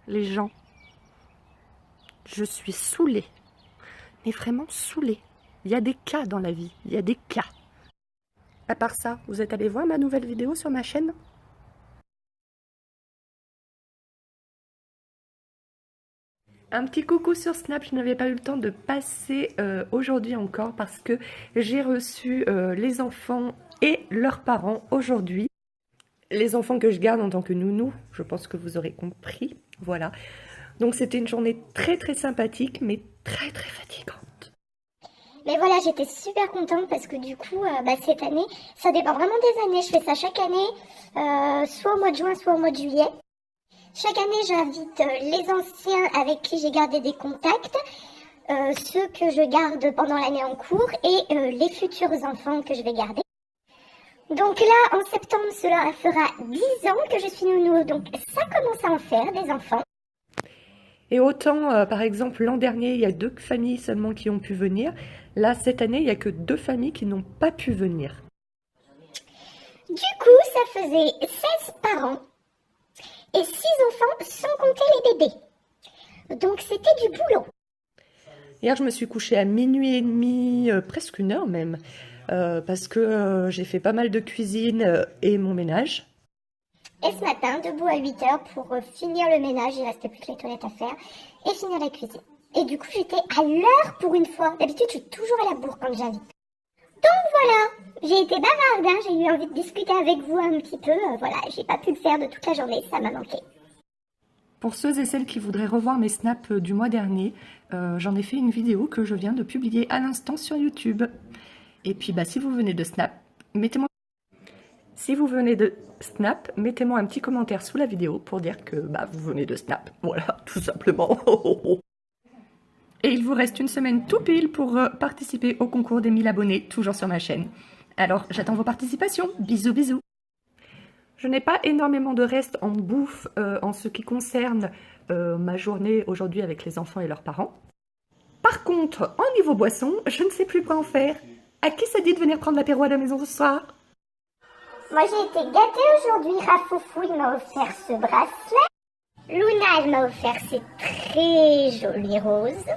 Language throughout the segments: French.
les gens. Je suis saoulée, mais vraiment saoulée. Il y a des cas dans la vie, il y a des cas. À part ça, vous êtes allé voir ma nouvelle vidéo sur ma chaîne? Un petit coucou sur Snap, je n'avais pas eu le temps de passer aujourd'hui encore parce que j'ai reçu les enfants et leurs parents aujourd'hui. Les enfants que je garde en tant que nounou, je pense que vous aurez compris, voilà. Donc c'était une journée très très sympathique, mais très très fatigante. Mais voilà, j'étais super contente parce que du coup, cette année, ça dépend vraiment des années. Je fais ça chaque année, soit au mois de juin, soit au mois de juillet. Chaque année, j'invite les anciens avec qui j'ai gardé des contacts, ceux que je garde pendant l'année en cours et les futurs enfants que je vais garder. Donc là, en septembre, cela fera 10 ans que je suis nounou, donc ça commence à en faire des enfants. Et autant, par exemple, l'an dernier, il y a 2 familles seulement qui ont pu venir. Là, cette année, il n'y a que 2 familles qui n'ont pas pu venir. Du coup, ça faisait 16 parents et 6 enfants sans compter les bébés. Donc c'était du boulot. Hier, je me suis couchée à minuit et demi, presque 1 heure même, parce que j'ai fait pas mal de cuisine et mon ménage. Et ce matin, debout à 8 heures pour finir le ménage, il restait plus que les toilettes à faire, et finir la cuisine. Et du coup, j'étais à l'heure pour une fois. D'habitude, je suis toujours à la bourre quand j'invite. Donc voilà, j'ai été bavarde, hein, j'ai eu envie de discuter avec vous un petit peu. Voilà, j'ai pas pu le faire de toute la journée, ça m'a manqué. Pour ceux et celles qui voudraient revoir mes snaps du mois dernier, j'en ai fait une vidéo que je viens de publier à l'instant sur YouTube. Et puis, si vous venez de Snap, mettez-moi un petit commentaire sous la vidéo pour dire que vous venez de Snap. Voilà, tout simplement. Et il vous reste une semaine tout pile pour participer au concours des 1000 abonnés, toujours sur ma chaîne. Alors, j'attends vos participations. Bisous, bisous. Je n'ai pas énormément de reste en bouffe en ce qui concerne ma journée aujourd'hui avec les enfants et leurs parents. Par contre, en niveau boisson, je ne sais plus quoi en faire. À qui ça dit de venir prendre l'apéro à la maison ce soir? Moi, j'ai été gâtée aujourd'hui. Rafoufou, il m'a offert ce bracelet. Luna, elle m'a offert ces très jolis roses.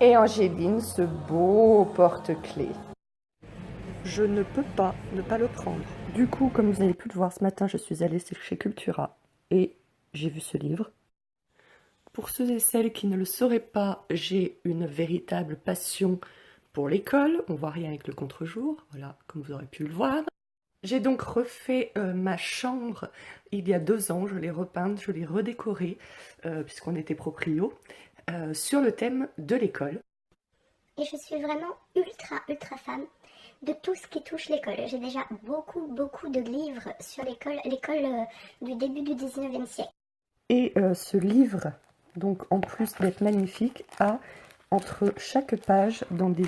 Et Angéline, ce beau porte-clés. Je ne peux pas ne pas le prendre. Du coup, comme vous avez pu le voir ce matin, je suis allée chez Cultura et j'ai vu ce livre. Pour ceux et celles qui ne le sauraient pas, j'ai une véritable passion pour l'école. On voit rien avec le contre-jour, voilà, comme vous aurez pu le voir. J'ai donc refait ma chambre il y a 2 ans, je l'ai repeinte, je l'ai redécorée, puisqu'on était proprio, sur le thème de l'école. Et je suis vraiment ultra fan de tout ce qui touche l'école. J'ai déjà beaucoup de livres sur l'école du début du 19e siècle. Et ce livre, donc en plus d'être magnifique, a entre chaque page, dans des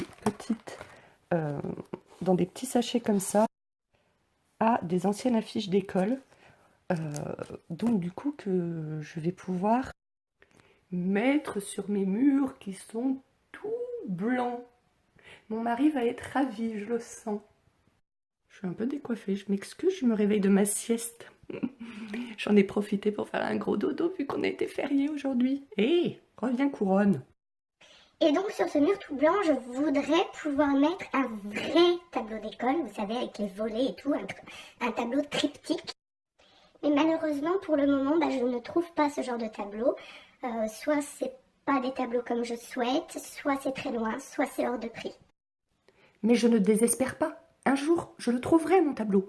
petits sachets comme ça, a des anciennes affiches d'école, donc du coup que je vais pouvoir mettre sur mes murs qui sont tout blancs. Mon mari va être ravi, je le sens. Je suis un peu décoiffée, je m'excuse, je me réveille de ma sieste. J'en ai profité pour faire un gros dodo vu qu'on a été férié aujourd'hui. Hé, reviens couronne. Et donc sur ce mur tout blanc, je voudrais pouvoir mettre un vrai tableau d'école, vous savez, avec les volets et tout, un tableau triptyque. Mais malheureusement, pour le moment, je ne trouve pas ce genre de tableau. Soit c'est pas des tableaux comme je souhaite, soit c'est très loin, soit c'est hors de prix. Mais je ne désespère pas. Un jour, je le trouverai, mon tableau.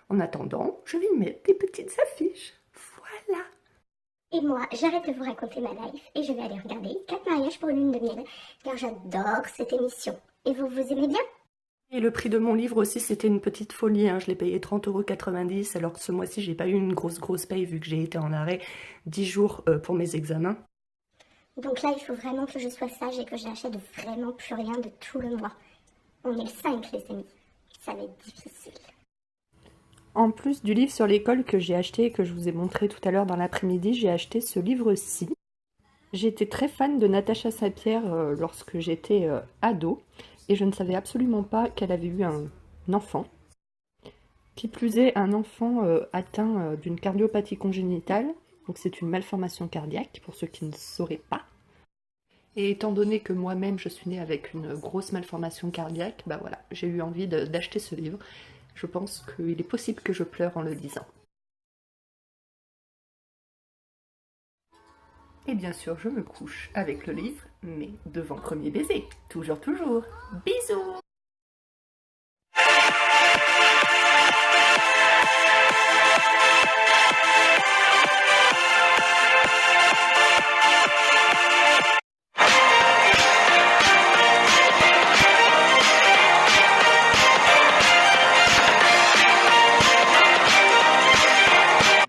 En attendant, je vais y mettre des petites affiches. Voilà. Et moi, j'arrête de vous raconter ma life et je vais aller regarder 4 mariages pour une lune de miel, car j'adore cette émission. Et vous aimez bien? Et le prix de mon livre aussi, c'était une petite folie. Je l'ai payé 30,90 €, alors que ce mois-ci, j'ai pas eu une grosse paye vu que j'ai été en arrêt 10 jours pour mes examens. Donc là, il faut vraiment que je sois sage et que je n'achète vraiment plus rien de tout le mois. On est le 5, les amis. Ça va être difficile. En plus du livre sur l'école que j'ai acheté et que je vous ai montré tout à l'heure dans l'après-midi, j'ai acheté ce livre-ci. J'étais très fan de Natacha Saint-Pierre lorsque j'étais ado et je ne savais absolument pas qu'elle avait eu un enfant. Qui plus est, un enfant atteint d'une cardiopathie congénitale Donc c'est une malformation cardiaque, pour ceux qui ne sauraient pas. Et étant donné que moi-même je suis née avec une grosse malformation cardiaque, bah voilà, j'ai eu envie d'acheter ce livre. Je pense qu'il est possible que je pleure en le lisant. Et bien sûr, je me couche avec le livre, mais devant le premier baiser. Toujours, toujours. Bisous!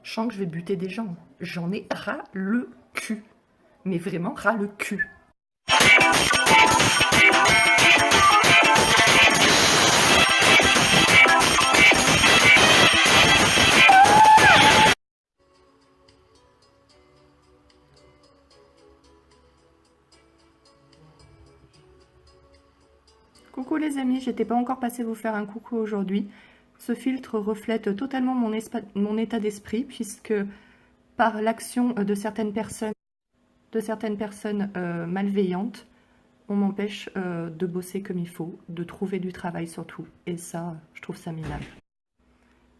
Je sens que je vais buter des gens. J'en ai ras le cul. Mais vraiment ras le cul. Coucou les amis, j'étais pas encore passée vous faire un coucou aujourd'hui. Ce filtre reflète totalement mon état d'esprit puisque par l'action de certaines personnes malveillantes, on m'empêche de bosser comme il faut, de trouver du travail surtout. Et ça, je trouve ça minable.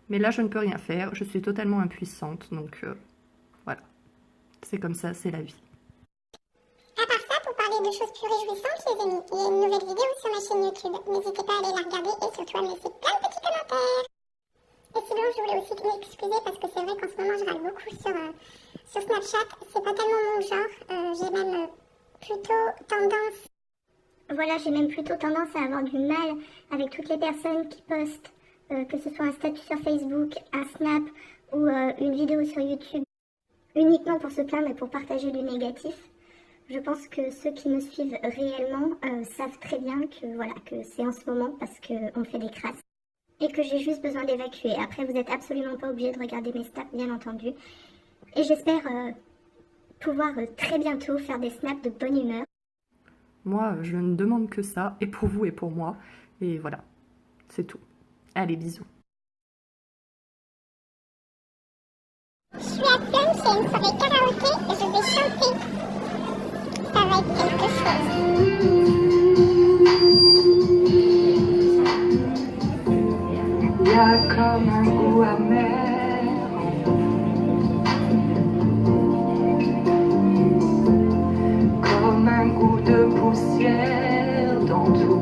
Mais là, je ne peux rien faire, je suis totalement impuissante, donc voilà. C'est comme ça, c'est la vie. À part ça, pour parler de choses plus réjouissantes, les amis, il y a une nouvelle vidéo sur ma chaîne YouTube. N'hésitez pas à aller la regarder et surtout à me laisser plein de petits commentaires. Et sinon, je voulais aussi m'excuser parce que c'est vrai qu'en ce moment, je râle beaucoup sur Snapchat. C'est pas tellement mon genre. J'ai même plutôt tendance... Voilà, j'ai même plutôt tendance à avoir du mal avec toutes les personnes qui postent, que ce soit un statut sur Facebook, un Snap ou une vidéo sur YouTube, uniquement pour se plaindre et pour partager du négatif. Je pense que ceux qui me suivent réellement savent très bien que voilà, que c'est en ce moment parce qu'on fait des crasses et que j'ai juste besoin d'évacuer. Après, vous n'êtes absolument pas obligé de regarder mes snaps, bien entendu. Et j'espère pouvoir très bientôt faire des snaps de bonne humeur. Moi, je ne demande que ça, et pour vous et pour moi. Et voilà, c'est tout. Allez, bisous. Je suis à Plum, c'est une soirée karaoké et je vais chanter. Ça va être quelque chose. Il y a comme un goût amer, comme un goût de poussière dans tout,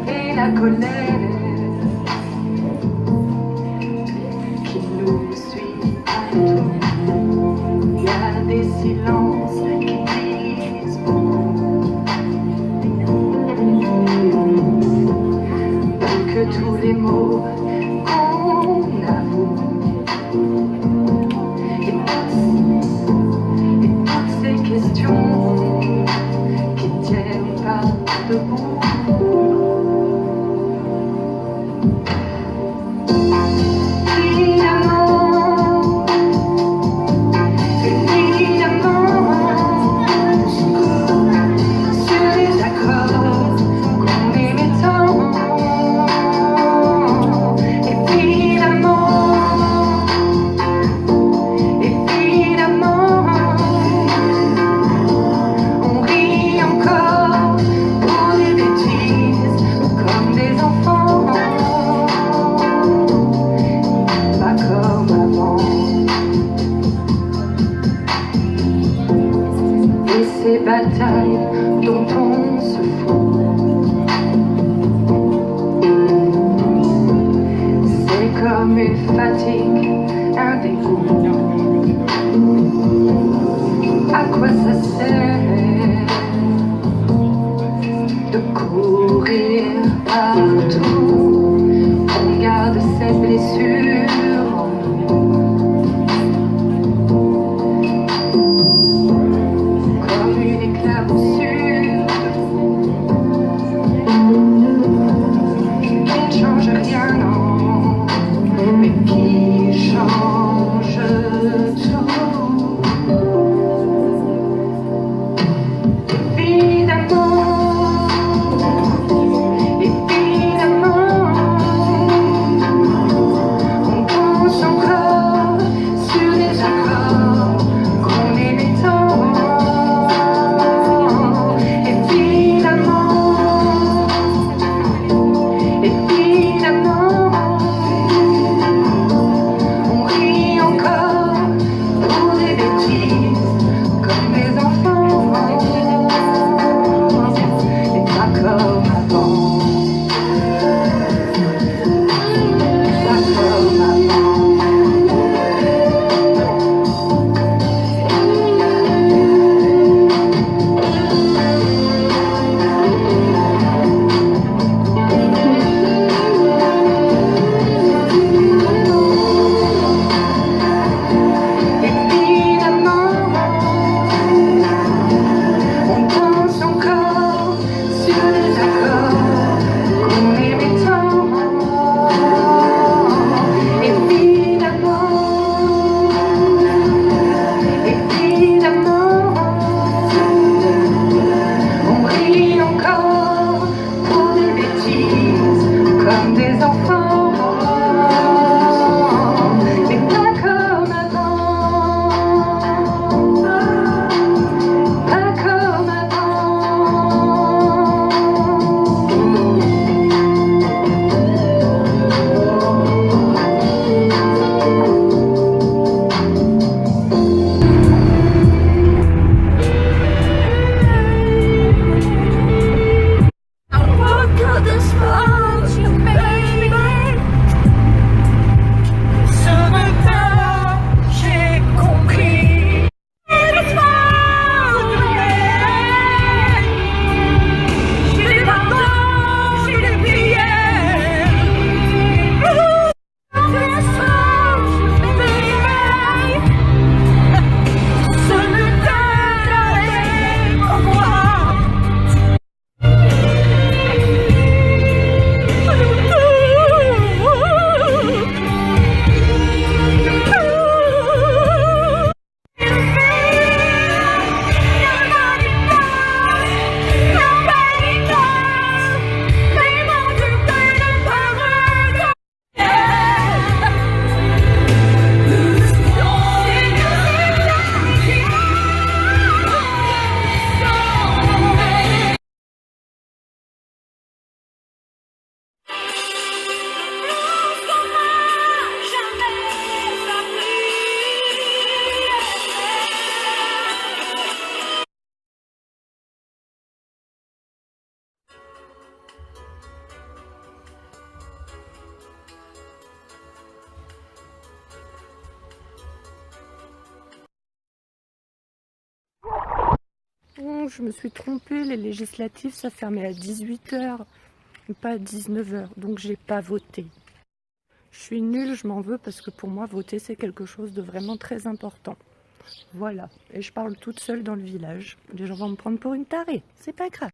et la colère qui nous suit partout. Il y a des silences qui disent beaucoup, que tous les mots qu'on avoue, et toutes ces questions qui tiennent pas debout. Ces batailles dont on se fout, c'est comme une fatigue, un dégoût. À quoi ça sert de courir partout? On garde ses blessures en nous. Évidemment, non, je me suis trompée, les législatives, ça fermait à 18h, pas à 19h, donc j'ai pas voté. Je suis nulle, je m'en veux, parce que pour moi, voter, c'est quelque chose de vraiment très important. Voilà, et je parle toute seule dans le village. Les gens vont me prendre pour une tarée, c'est pas grave.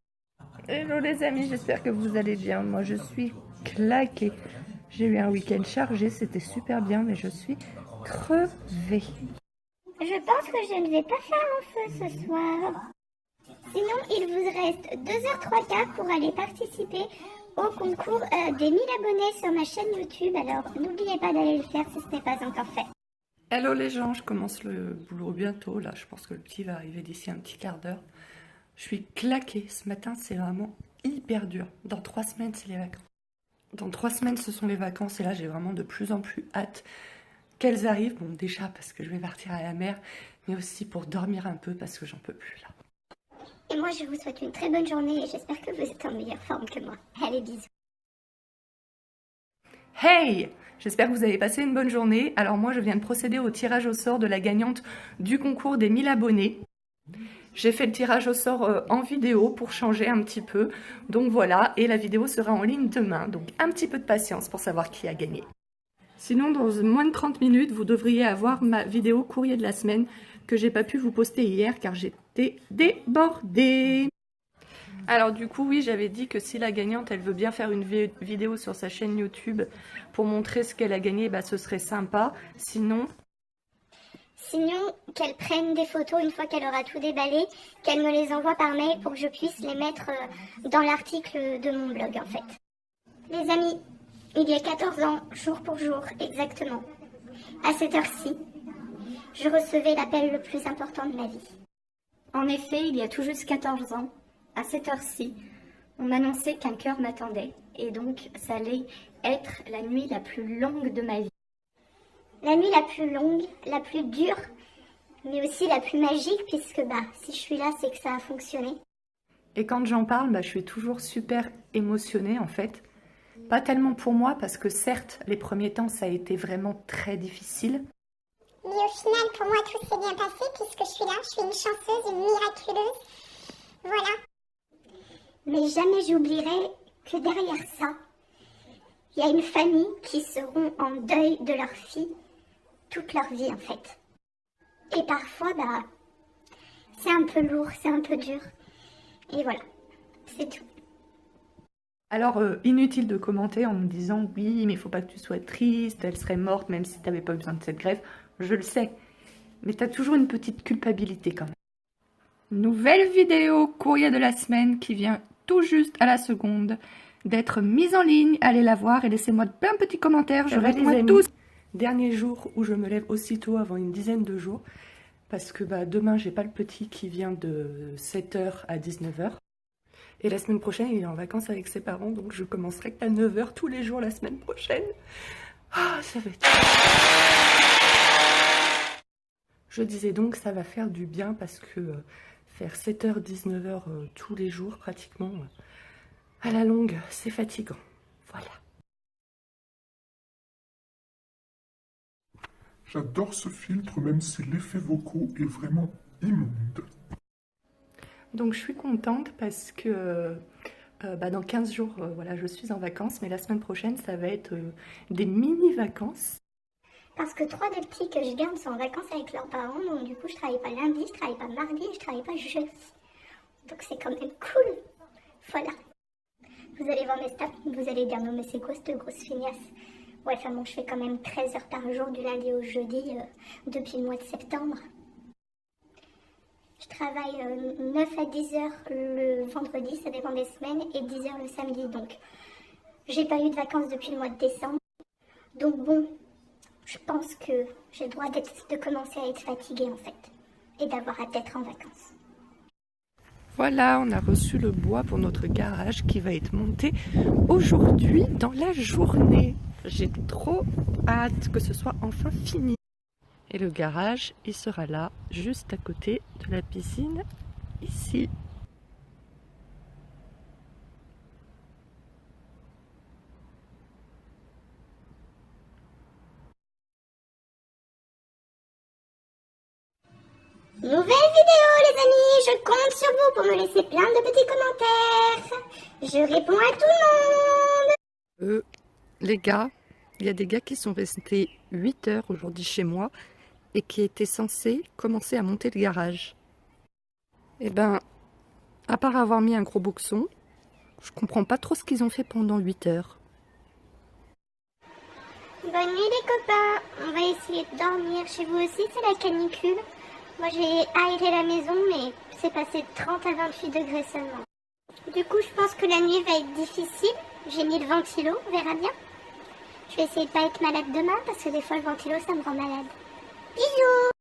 Hello les amis, j'espère que vous allez bien. Moi, je suis claquée. J'ai eu un week-end chargé, c'était super bien, mais je suis crevée. Je pense que je ne vais pas faire mon feu ce soir. Sinon, il vous reste 2h03 pour aller participer au concours des 1000 abonnés sur ma chaîne YouTube. Alors, n'oubliez pas d'aller le faire si ce n'est pas encore fait. Hello les gens, je commence le boulot bientôt. Là, je pense que le petit va arriver d'ici un petit quart d'heure. Je suis claquée. Ce matin, c'est vraiment hyper dur. Dans 3 semaines, c'est les vacances. Dans 3 semaines, ce sont les vacances. Et là, j'ai vraiment de plus en plus hâte qu'elles arrivent. Bon, déjà parce que je vais partir à la mer, mais aussi pour dormir un peu parce que j'en peux plus là. Et moi, je vous souhaite une très bonne journée et j'espère que vous êtes en meilleure forme que moi. Allez, bisous. Hey! J'espère que vous avez passé une bonne journée. Alors moi, je viens de procéder au tirage au sort de la gagnante du concours des 1000 abonnés. J'ai fait le tirage au sort en vidéo pour changer un petit peu. Donc voilà, et la vidéo sera en ligne demain. Donc un petit peu de patience pour savoir qui a gagné. Sinon, dans moins de 30 minutes, vous devriez avoir ma vidéo courrier de la semaine que j'ai pas pu vous poster hier car j'étais débordée. Alors du coup, oui, j'avais dit que si la gagnante, elle veut bien faire une vidéo sur sa chaîne YouTube pour montrer ce qu'elle a gagné, bah, ce serait sympa. Sinon, qu'elle prenne des photos une fois qu'elle aura tout déballé, qu'elle me les envoie par mail pour que je puisse les mettre dans l'article de mon blog en fait. Les amis, il y a 14 ans, jour pour jour, exactement, à cette heure-ci, je recevais l'appel le plus important de ma vie. En effet, il y a tout juste 14 ans, à cette heure-ci, on m'annonçait qu'un cœur m'attendait, et donc ça allait être la nuit la plus longue de ma vie. La nuit la plus longue, la plus dure, mais aussi la plus magique, puisque si je suis là, c'est que ça a fonctionné. et quand j'en parle, bah, je suis toujours super émotionnée en fait. Pas tellement pour moi parce que certes, les premiers temps, ça a été vraiment très difficile. Mais au final, pour moi, tout s'est bien passé, puisque je suis là, je suis une chanceuse, une miraculeuse. Voilà. Mais jamais j'oublierai que derrière ça, il y a une famille qui seront en deuil de leur fille toute leur vie en fait. Et parfois, c'est un peu lourd, c'est un peu dur. Et voilà, c'est tout. Alors, inutile de commenter en me disant oui, mais il faut pas que tu sois triste, elle serait morte même si tu n'avais pas besoin de cette greffe. Je le sais, mais tu as toujours une petite culpabilité quand même. Nouvelle vidéo courrier de la semaine qui vient tout juste à la seconde d'être mise en ligne. Allez la voir et laissez-moi plein de petits commentaires. Je réponds à tous. Dernier jour où je me lève aussitôt avant une dizaine de jours parce que demain j'ai pas le petit qui vient de 7h à 19h. Et la semaine prochaine, il est en vacances avec ses parents, donc je commencerai à 9h tous les jours la semaine prochaine. Ah, ça va être... Je disais donc ça va faire du bien parce que faire 7h, 19h tous les jours pratiquement, à la longue, c'est fatigant. Voilà. J'adore ce filtre, même si l'effet vocaux est vraiment immonde. Donc je suis contente parce que dans 15 jours, voilà, je suis en vacances, mais la semaine prochaine, ça va être des mini-vacances. Parce que 3 des petits que je garde sont en vacances avec leurs parents, donc du coup je travaille pas lundi, je travaille pas mardi, je travaille pas jeudi. Donc c'est quand même cool. Voilà. Vous allez voir mes stats, vous allez dire non mais c'est quoi cette grosse feignasse. Ouais, enfin bon, je fais quand même 13 heures par jour du lundi au jeudi depuis le mois de septembre. Je travaille 9 à 10 heures le vendredi, ça dépend des semaines, et 10 heures le samedi. Donc, j'ai pas eu de vacances depuis le mois de décembre. Donc bon, je pense que j'ai le droit de commencer à être fatiguée en fait. Et d'avoir hâte d'être en vacances. Voilà, on a reçu le bois pour notre garage qui va être monté aujourd'hui dans la journée. J'ai trop hâte que ce soit enfin fini. Et le garage, il sera là, juste à côté de la piscine, ici. Nouvelle vidéo les amis, je compte sur vous pour me laisser plein de petits commentaires. Je réponds à tout le monde. Les gars, il y a des gars qui sont restés 8 heures aujourd'hui chez moi et qui étaient censés commencer à monter le garage. Eh ben, à part avoir mis un gros boxon, je comprends pas trop ce qu'ils ont fait pendant 8 heures. Bonne nuit les copains, on va essayer de dormir. Chez vous aussi c'est la canicule. Moi j'ai aéré la maison mais c'est passé de 30 à 28 degrés seulement. Du coup je pense que la nuit va être difficile. J'ai mis le ventilo, on verra bien. Je vais essayer de pas être malade demain parce que des fois le ventilo ça me rend malade. Bisous.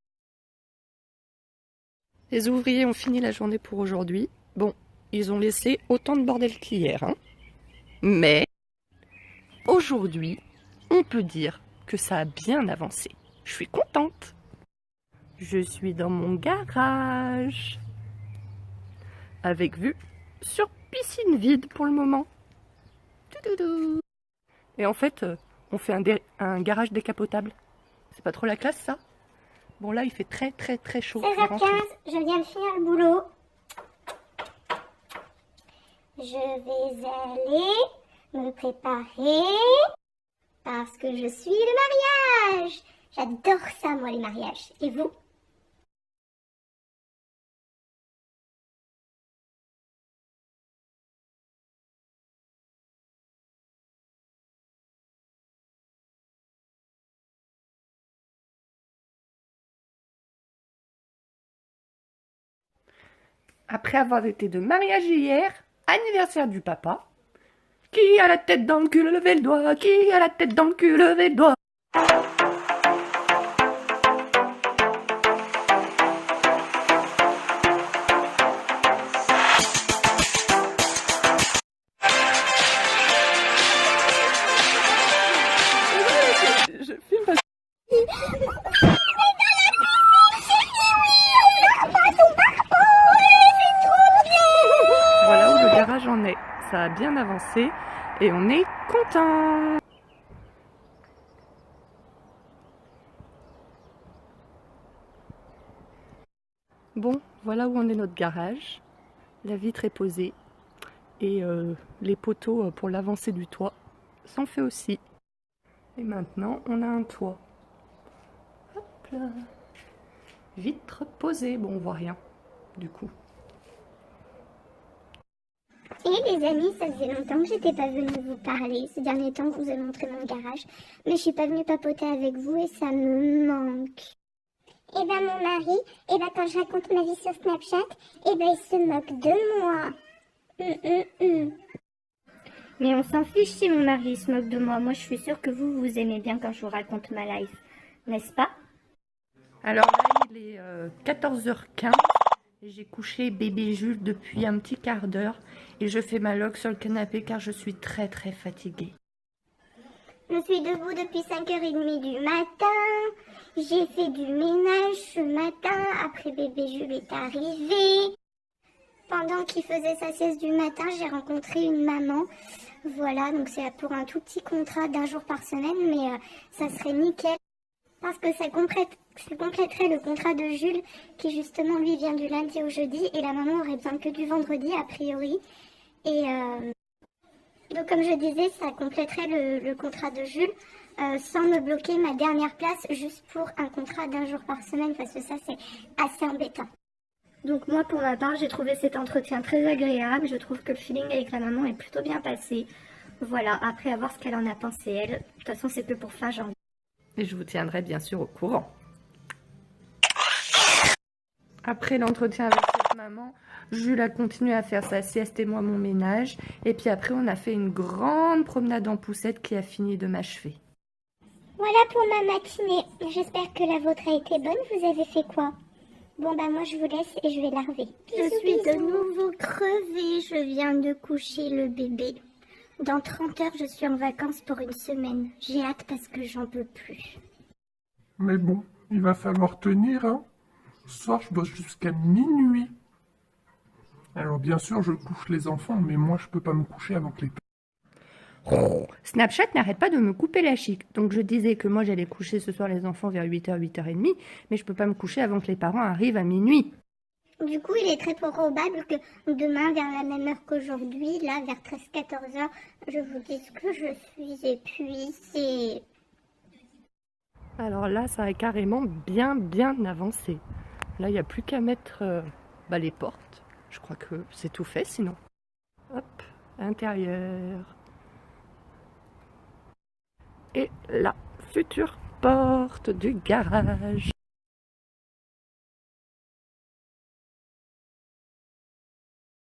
Les ouvriers ont fini la journée pour aujourd'hui. Bon, ils ont laissé autant de bordel qu'hier, hein. Mais aujourd'hui, on peut dire que ça a bien avancé. Je suis contente. Je suis dans mon garage. Avec vue sur piscine vide pour le moment. Toudoudou. Et en fait, on fait un garage décapotable. C'est pas trop la classe ça? Bon là, il fait très très très chaud. 16h15, je viens de finir le boulot. Je vais aller me préparer parce que je suis le mariage. J'adore ça moi les mariages. Et vous? Après avoir été de mariage hier, anniversaire du papa. Qui a la tête dans le cul, levez le doigt. Qui a la tête dans le cul, levez le doigt. Je filme parce voilà où le garage en est. Ça a bien avancé et on est content. Bon, voilà où en est notre garage. La vitre est posée et les poteaux pour l'avancée du toit sont faits aussi. Et maintenant, on a un toit. Hop là. Vitre posée. Bon, on voit rien du coup. Et les amis, ça faisait longtemps que j'étais pas venue vous parler. Ces derniers temps, je vous ai montré mon garage. Mais je suis pas venue papoter avec vous et ça me manque. Et ben mon mari, et ben quand je raconte ma vie sur Snapchat, et ben il se moque de moi. Mais on s'en fiche si mon mari se moque de moi. Moi je suis sûre que vous aimez bien quand je vous raconte ma life. N'est-ce pas? Alors là, il est 14h15 et j'ai couché bébé Jules depuis un petit quart d'heure et je fais ma log sur le canapé car je suis très très fatiguée. Je suis debout depuis 5h30 du matin. J'ai fait du ménage ce matin. Après bébé Jules est arrivé. Pendant qu'il faisait sa sieste du matin, j'ai rencontré une maman. Voilà, donc c'est pour un tout petit contrat d'1 jour par semaine, mais ça serait nickel. Parce que ça compléterait le contrat de Jules, qui justement lui vient du lundi au jeudi, et la maman aurait besoin que du vendredi a priori. Et donc comme je disais, ça compléterait le contrat de Jules, sans me bloquer ma dernière place, juste pour un contrat d'1 jour par semaine, parce que ça c'est assez embêtant. Donc moi pour ma part, j'ai trouvé cet entretien très agréable, je trouve que le feeling avec la maman est plutôt bien passé. Voilà, après à voir ce qu'elle en a pensé elle, de toute façon c'est que pour fin janvier. Et je vous tiendrai bien sûr au courant. Après l'entretien avec cette maman, Jules a continué à faire sa sieste et moi mon ménage. Et puis après, on a fait une grande promenade en poussette qui a fini de m'achever. Voilà pour ma matinée. J'espère que la vôtre a été bonne. Vous avez fait quoi? Bon bah moi je vous laisse et je vais larver. Je suis de nouveau crevée. Je viens de coucher le bébé. Dans 30 heures, je suis en vacances pour une semaine. J'ai hâte parce que j'en peux plus. Mais bon, il va falloir tenir, hein. Ce soir, je bosse jusqu'à minuit. Alors bien sûr, je couche les enfants, mais moi, je peux pas me coucher avant que les... Snapchat n'arrête pas de me couper la chic. Donc je disais que moi j'allais coucher ce soir les enfants vers 8h, 8h30, mais je peux pas me coucher avant que les parents arrivent à minuit. Du coup, il est très probable que demain, vers la même heure qu'aujourd'hui, là, vers 13-14h, je vous dise que je suis épuisée. Alors là, ça a carrément bien avancé. Là, il n'y a plus qu'à mettre les portes. Je crois que c'est tout fait sinon. Hop, intérieur. Et la future porte du garage.